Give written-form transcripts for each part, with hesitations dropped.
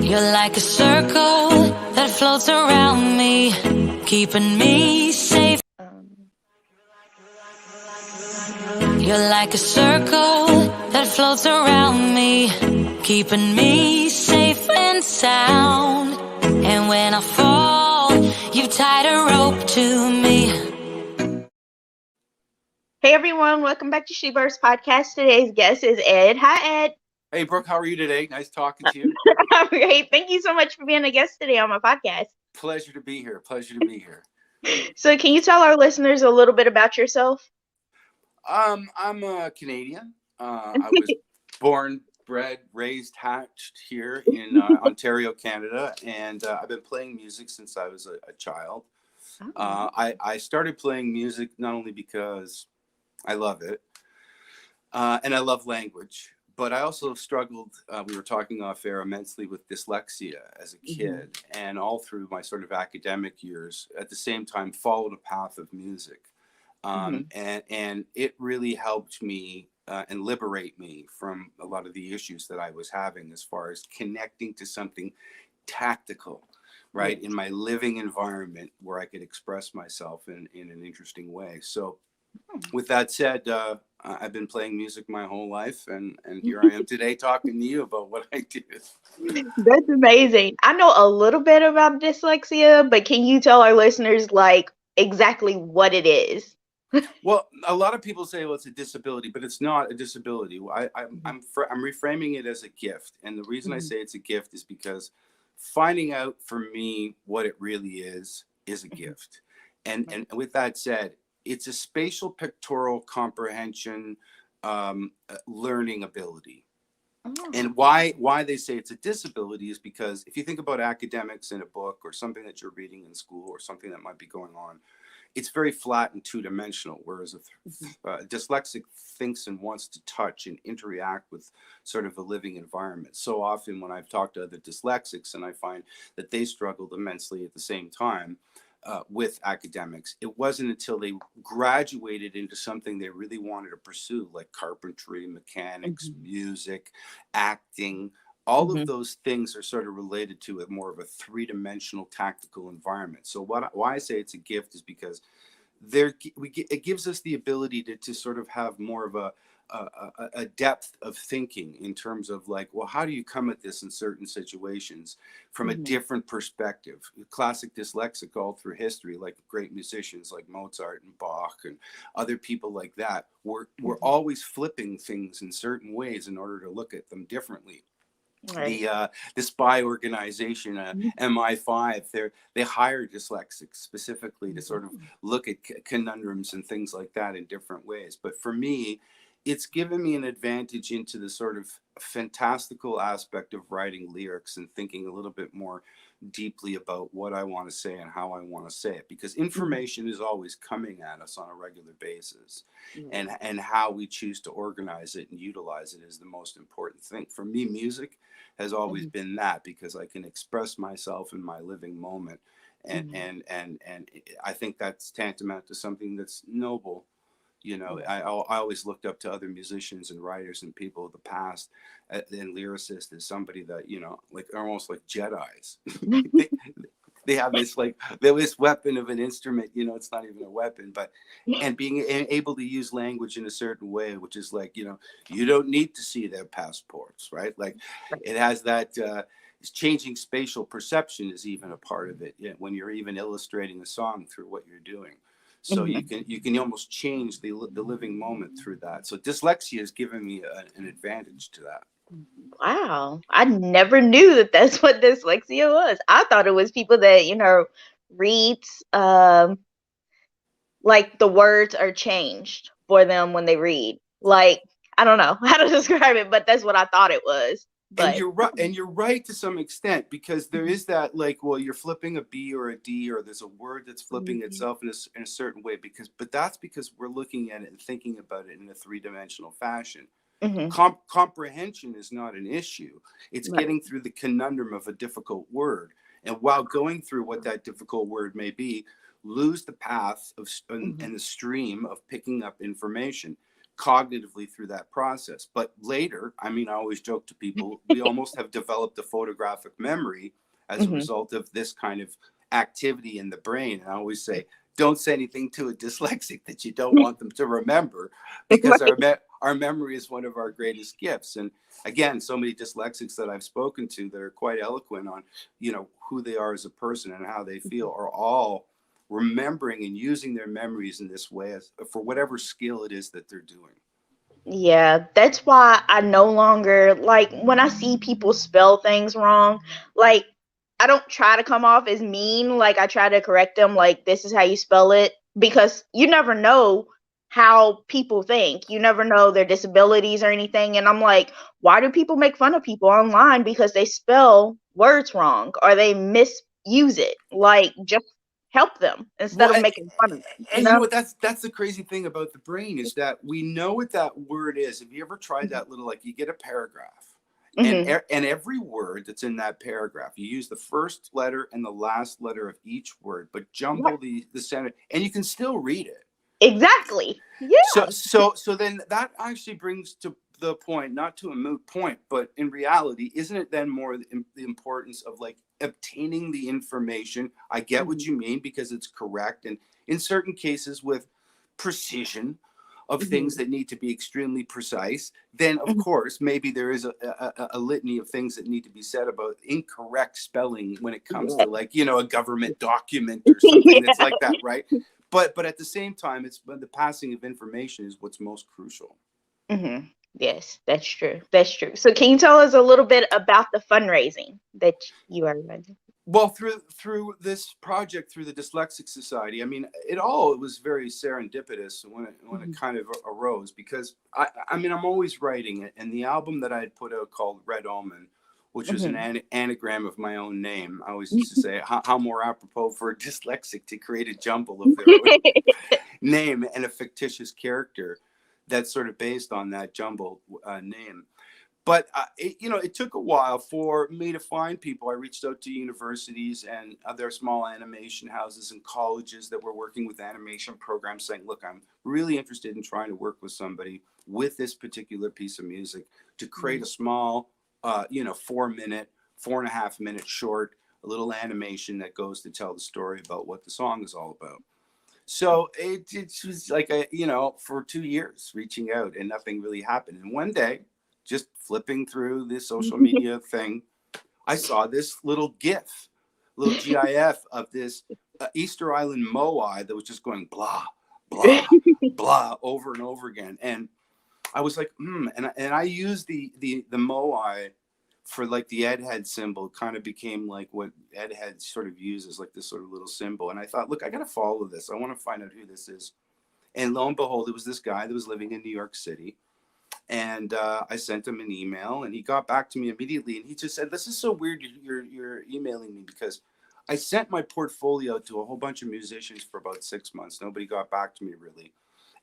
You're like a circle that floats around me, keeping me safe. You're like a circle that floats around me, keeping me safe and sound. And when I fall, you've tied a rope to me. Hey everyone, welcome back to Sheburne's podcast. Today's guest is Ed. Hi, Ed. Hey, Brooke, how are you today? Nice talking to you. I'm great. Thank you so much for being a guest today on my podcast. Pleasure to be here. Pleasure to be here. So can you tell our listeners a little bit about yourself? I'm a Canadian. I was born, bred, raised, hatched here in Ontario, Canada, and I've been playing music since I was a child. Oh. I started playing music not only because I love it, and I love language, but I also struggled, we were talking off air, immensely with dyslexia as a kid, and all through my sort of academic years, at the same time, followed a path of music. And it really helped me and liberate me from a lot of the issues that I was having as far as connecting to something tactical, right, in my living environment where I could express myself in an interesting way. So with that said, I've been playing music my whole life, and here I am today talking to you about what I do. That's amazing. I know a little bit about dyslexia, but can you tell our listeners like exactly what it is? Well, a lot of people say, well, it's a disability, but it's not a disability. I'm reframing it as a gift. And the reason I say it's a gift is because finding out for me what it really is a gift. And with that said, it's a spatial pictorial comprehension learning ability. And why they say it's a disability is because if you think about academics in a book or something that you're reading in school or something that might be going on, it's very flat and two-dimensional, whereas a dyslexic thinks and wants to touch and interact with sort of a living environment. So often when I've talked to other dyslexics and I find that they struggled immensely at the same time with academics, it wasn't until they graduated into something they really wanted to pursue, like carpentry, mechanics, music, acting. All of those things are sort of related to a more of a three-dimensional tactical environment. So why I say it's a gift is because it gives us the ability to sort of have more of a depth of thinking in terms of like, well, how do you come at this in certain situations from a different perspective? Classic dyslexic all through history, like great musicians like Mozart and Bach and other people like that, we're always flipping things in certain ways in order to look at them differently. Right. The spy organization MI5, they hire dyslexics specifically to sort of look at conundrums and things like that in different ways. But for me, it's given me an advantage into the sort of fantastical aspect of writing lyrics and thinking a little bit more deeply about what I want to say and how I want to say it, because information is always coming at us on a regular basis, and how we choose to organize it and utilize it is the most important thing. For me, music has always been that, because I can express myself in my living moment, and I think that's tantamount to something that's noble. You know, I always looked up to other musicians and writers and people of the past and lyricists as somebody that, you know, like almost like Jedis. they have this weapon of an instrument, you know, it's not even a weapon, but, and being able to use language in a certain way, which is like, you know, you don't need to see their passports, right? Like it has that, changing spatial perception is even a part of it, when you're even illustrating a song through what you're doing. So you can almost change the living moment through that. So dyslexia has given me an advantage to that. Wow, I never knew that that's what dyslexia was. I thought it was people that, you know, reads like the words are changed for them when they read. Like, I don't know how to describe it, but that's what I thought it was. But And you're right to some extent, because there is that, like, well, you're flipping a B or a D, or there's a word that's flipping itself in a certain way, but that's because we're looking at it and thinking about it in a three-dimensional fashion. Comprehension is not an issue. It's getting through the conundrum of a difficult word, and while going through what that difficult word may be, lose the path of and the stream of picking up information. cognitively through that process. But later, I mean, I always joke to people, we almost have developed a photographic memory as a result of this kind of activity in the brain. And I always say, don't say anything to a dyslexic that you don't want them to remember, because our memory is one of our greatest gifts. And again, so many dyslexics that I've spoken to that are quite eloquent on, you know, who they are as a person and how they feel, are all remembering and using their memories in this way for whatever skill it is that they're doing. Yeah, that's why I no longer, like, when I see people spell things wrong, like, I don't try to come off as mean. Like, I try to correct them, like, this is how you spell it, because you never know how people think. You never know their disabilities or anything. And I'm like, why do people make fun of people online because they spell words wrong or they misuse it? Like, just help them instead of making fun of them. And you know what, that's the crazy thing about the brain, is that we know what that word is. Have you ever tried that little, like, you get a paragraph, and every word that's in that paragraph, you use the first letter and the last letter of each word, but jumble the center, and you can still read it. Exactly. Yeah. So then that actually brings to the point, not to a moot point, but in reality, isn't it then more the importance of, like, obtaining the information? I get what you mean, because it's correct, and in certain cases with precision of things that need to be extremely precise, then of course maybe there is a litany of things that need to be said about incorrect spelling when it comes to, like, you know, a government document or something that's like that, right? But at the same time, it's the passing of information is what's most crucial. Yes, that's true. That's true. So can you tell us a little bit about the fundraising that you are running? Well, through this project, through the Dyslexic Society, I mean, it was very serendipitous when it kind of arose, because I mean, I'm always writing, and the album that I had put out called Red Omen, which was an anagram of my own name. I always used to say, how more apropos for a dyslexic to create a jumble of their own name and a fictitious character that's sort of based on that jumble name. But it took a while for me to find people. I reached out to universities and other small animation houses and colleges that were working with animation programs, saying, look, I'm really interested in trying to work with somebody with this particular piece of music to create a small 4-minute, 4.5-minute short, a little animation that goes to tell the story about what the song is all about. So it was like, for 2 years reaching out, and nothing really happened. And one day, just flipping through this social media thing, I saw this little GIF, little GIF of this Easter Island moai that was just going blah, blah, blah over and over again. And I was like, and I used the moai for, like, the Ed head symbol. Kind of became like what Ed head sort of uses, like this sort of little symbol. And I thought, look, I got to follow this. I want to find out who this is. And lo and behold, it was this guy that was living in New York City. And I sent him an email, and he got back to me immediately. And he just said, this is so weird you're emailing me, because I sent my portfolio to a whole bunch of musicians for about 6 months. Nobody got back to me, really.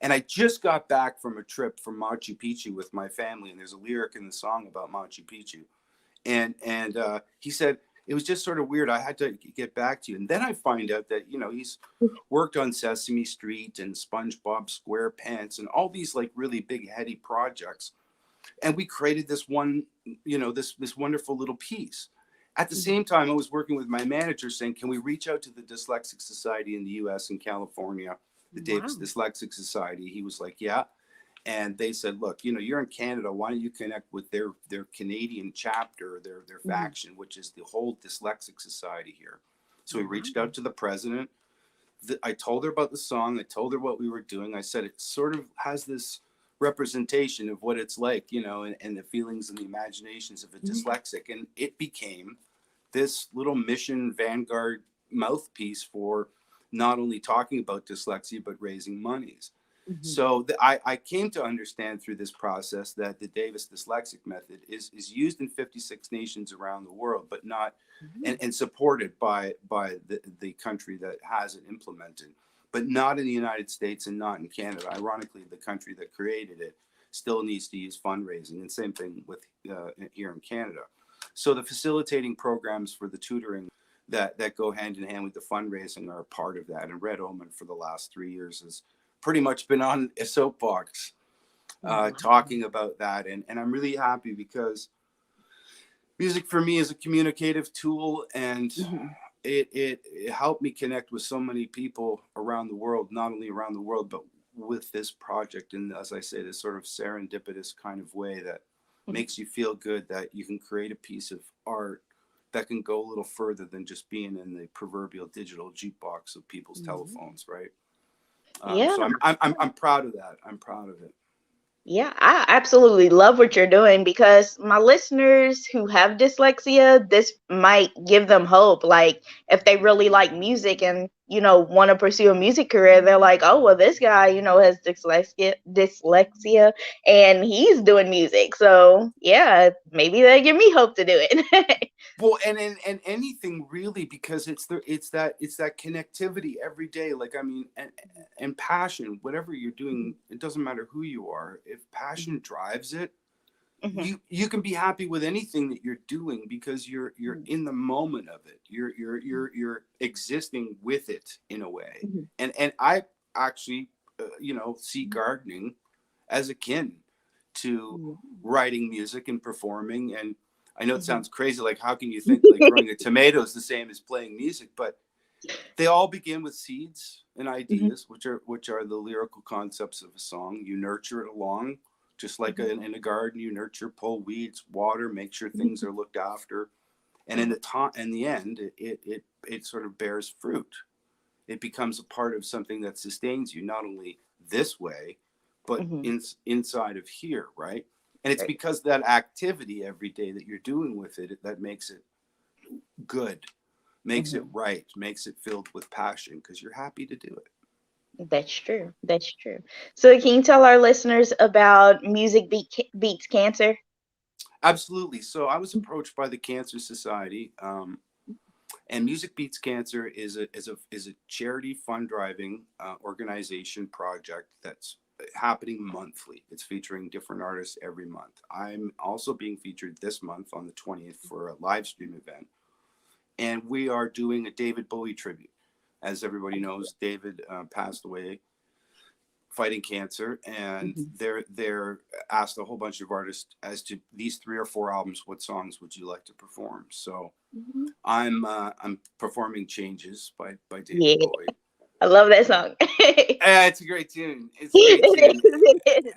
And I just got back from a trip from Machu Picchu with my family. And there's a lyric in the song about Machu Picchu. And he said, it was just sort of weird. I had to get back to you. And then I find out that, he's worked on Sesame Street and SpongeBob SquarePants and all these, like, really big, heady projects. And we created this one, this wonderful little piece. At the same time, I was working with my manager saying, can we reach out to the Dyslexic Society in the US and California, the Davis Dyslexic Society? He was like, yeah. And they said, look, you're in Canada. Why don't you connect with their Canadian chapter, their faction, which is the whole Dyslexic Society here. So we reached out to the president. I told her about the song. I told her what we were doing. I said, it sort of has this representation of what it's like, and the feelings and the imaginations of a dyslexic. And it became this little mission vanguard mouthpiece for not only talking about dyslexia, but raising monies. So I came to understand through this process that the Davis Dyslexic Method is used in 56 nations around the world, but not and supported by the country that has it implemented, but not in the United States and not in Canada. Ironically, the country that created it still needs to use fundraising, and same thing with here in Canada. So the facilitating programs for the tutoring that go hand in hand with the fundraising are a part of that. And Red Omen for the last 3 years has pretty much been on a soapbox talking about that. And I'm really happy because music for me is a communicative tool, and it helped me connect with so many people around the world, not only around the world, but with this project. And as I say, this sort of serendipitous kind of way that makes you feel good that you can create a piece of art that can go a little further than just being in the proverbial digital jukebox of people's telephones, right? So I'm proud of that. I'm proud of it. Yeah, I absolutely love what you're doing, because my listeners who have dyslexia, this might give them hope. Like, if they really like music and, want to pursue a music career, they're like, oh, well, this guy, has dyslexia, and he's doing music. So yeah, maybe they give me hope to do it. Well, and anything really, because it's that connectivity every day. Like, I mean, and passion, whatever you're doing, it doesn't matter who you are. If passion drives it, you can be happy with anything that you're doing, because you're in the moment of it. You're existing with it in a way. And I actually, see gardening as akin to writing music and performing. And I know it sounds crazy. Like, how can you think like growing a tomato is the same as playing music? But they all begin with seeds and ideas, which are the lyrical concepts of a song. You nurture it along, just like in a garden. You nurture, pull weeds, water, make sure things are looked after, and in the end, it sort of bears fruit. It becomes a part of something that sustains you, not only this way, but inside of here, right? And it's because of that activity every day that you're doing with it that makes it good, makes it right, makes it filled with passion, because you're happy to do it. That's true. That's true. So can you tell our listeners about Music Beats Cancer? Absolutely. So I was approached by the Cancer Society, and Music Beats Cancer is a charity fund driving organization project that's happening monthly. It's featuring different artists every month. I'm also being featured this month on the 20th for a live stream event, and we are doing a David Bowie tribute. As everybody knows, David passed away fighting cancer, and they're asked a whole bunch of artists as to these 3 or 4 albums, what songs would you like to perform? So I'm performing Changes by David Bowie. I love that song. It's a great tune. It's a great tune.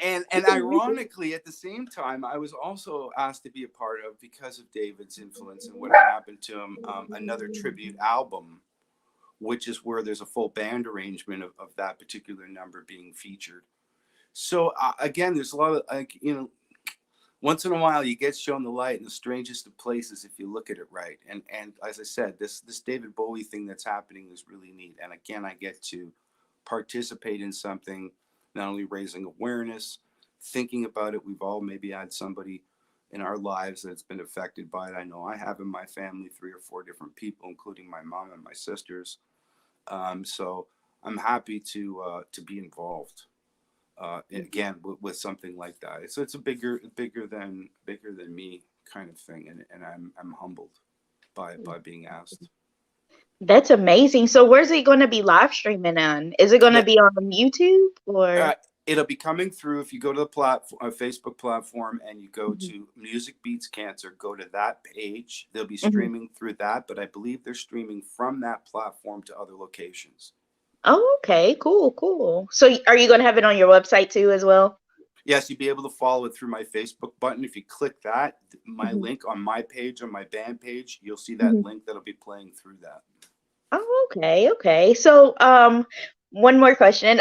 And ironically, at the same time, I was also asked to be a part of, because of David's influence and what happened to him, another tribute album, which is where there's a full band arrangement of that particular number being featured. So again, there's a lot of, once in a while you get shown the light in the strangest of places if you look at it right. And as I said, this David Bowie thing that's happening is really neat. And again, I get to participate in something, not only raising awareness, thinking about it. We've all maybe had somebody in our lives that's been affected by it. I know I have in my family 3 or 4 different people, including my mom and my sisters. So I'm happy to be involved. Again, with something like that. So it's a bigger than me kind of thing, and I'm humbled by being asked. That's amazing. So where's it going to be live streaming on? Is it going to be on YouTube, or? It'll be coming through. If you go to the Facebook platform and you go to Music Beats Cancer, go to that page. They'll be streaming through that, but I believe they're streaming from that platform to other locations. Oh, okay, cool. So are you going to have it on your website too as well? Yes, you'll be able to follow it through my Facebook button. If you click that, my link on my page, on my band page, you'll see that link that'll be playing through that. Oh, okay. So one more question.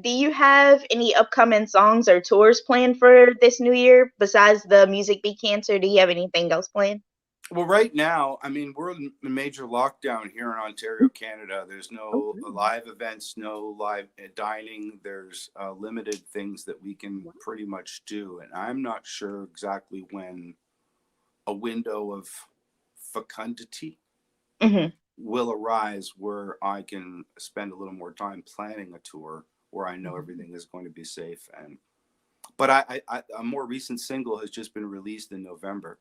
Do you have any upcoming songs or tours planned for this new year besides the Music Beat Cancer? Do you have anything else planned? Well, right now, I mean, we're in a major lockdown here in Ontario, Canada. There's no live events, no live dining. There's limited things that we can pretty much do. And I'm not sure exactly when a window of fecundity will arise where I can spend a little more time planning a tour where I know everything is going to be safe. But a more recent single has just been released in November.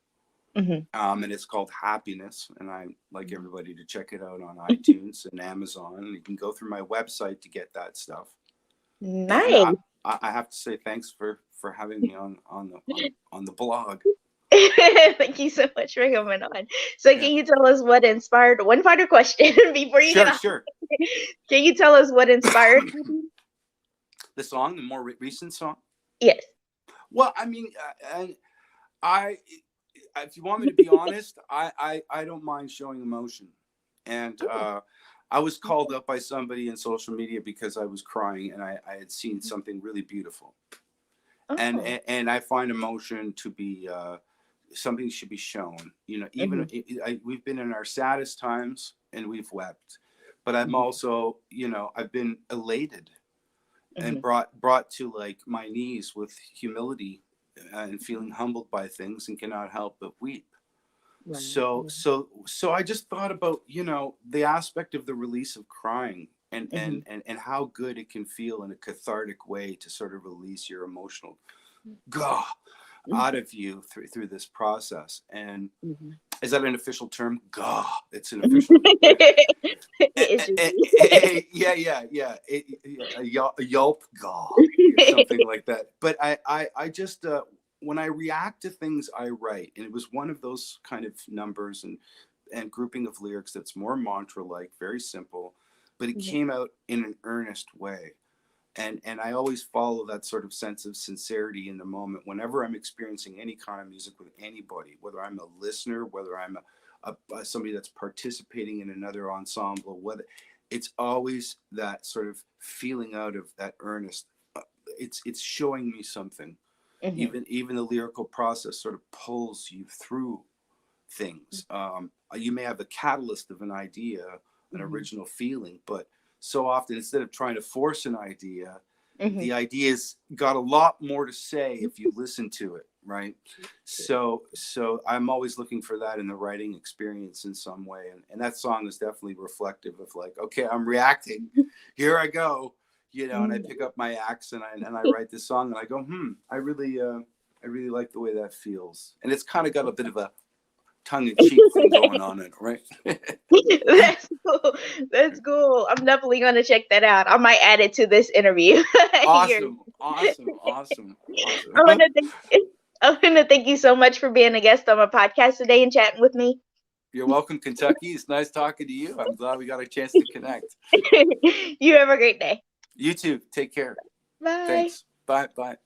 And it's called Happiness, and I like everybody to check it out on iTunes and Amazon. And you can go through my website to get that stuff. Nice. I have to say thanks for having me on the blog. Thank you so much for coming on. So Yeah. can you tell us what inspired, one final question before you get off. Sure. Can you tell us what inspired you? The song, the more recent song. Yes. Well, I mean, if you want me to be honest, I don't mind showing emotion, and I was called up by somebody in social media because I was crying and I had seen something really beautiful, and I find emotion to be something that should be shown. You know, even we've been in our saddest times and we've wept, but I'm also, you know, I've been elated and brought to like my knees with humility and feeling humbled by things and cannot help but weep. Right. So I just thought about, you know, the aspect of the release of crying and how good it can feel in a cathartic way to sort of release your emotional gah out of you through this process. And is that an official term? Gah. It's an official. Yeah. A yelp gah, or something like that. But I just when I react to things, I write, and it was one of those kind of numbers and grouping of lyrics that's more mantra-like, very simple, but it came out in an earnest way. And I always follow that sort of sense of sincerity in the moment whenever I'm experiencing any kind of music with anybody, whether I'm a listener, whether I'm somebody that's participating in another ensemble, whether it's always that sort of feeling out of that earnest. It's showing me something. Even the lyrical process sort of pulls you through things. You may have the catalyst of an idea, an original feeling, but so often instead of trying to force an idea, the idea's got a lot more to say if you listen to it, right? So I'm always looking for that in the writing experience in some way, and that song is definitely reflective of like, okay, I'm reacting, here I go, you know, and I pick up my axe and I write this song and I go, I really like the way that feels, and it's kind of got a bit of a tongue-in-cheek thing going on in it, right? That's cool. That's cool. I'm definitely gonna check that out. I might add it to this interview. Awesome. I wanna thank you so much for being a guest on my podcast today and chatting with me. You're welcome, Kentucky. It's nice talking to you. I'm glad we got a chance to connect. You have a great day. You too. Take care. Bye. Thanks. Bye.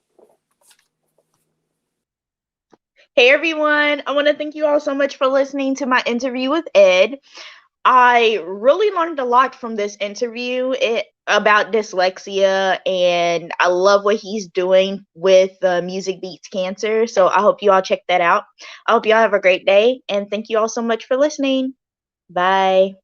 Hey everyone, I want to thank you all so much for listening to my interview with Ed. I really learned a lot from this interview about dyslexia, and I love what he's doing with Music Beats Cancer. So I hope you all check that out. I hope you all have a great day, and thank you all so much for listening. Bye.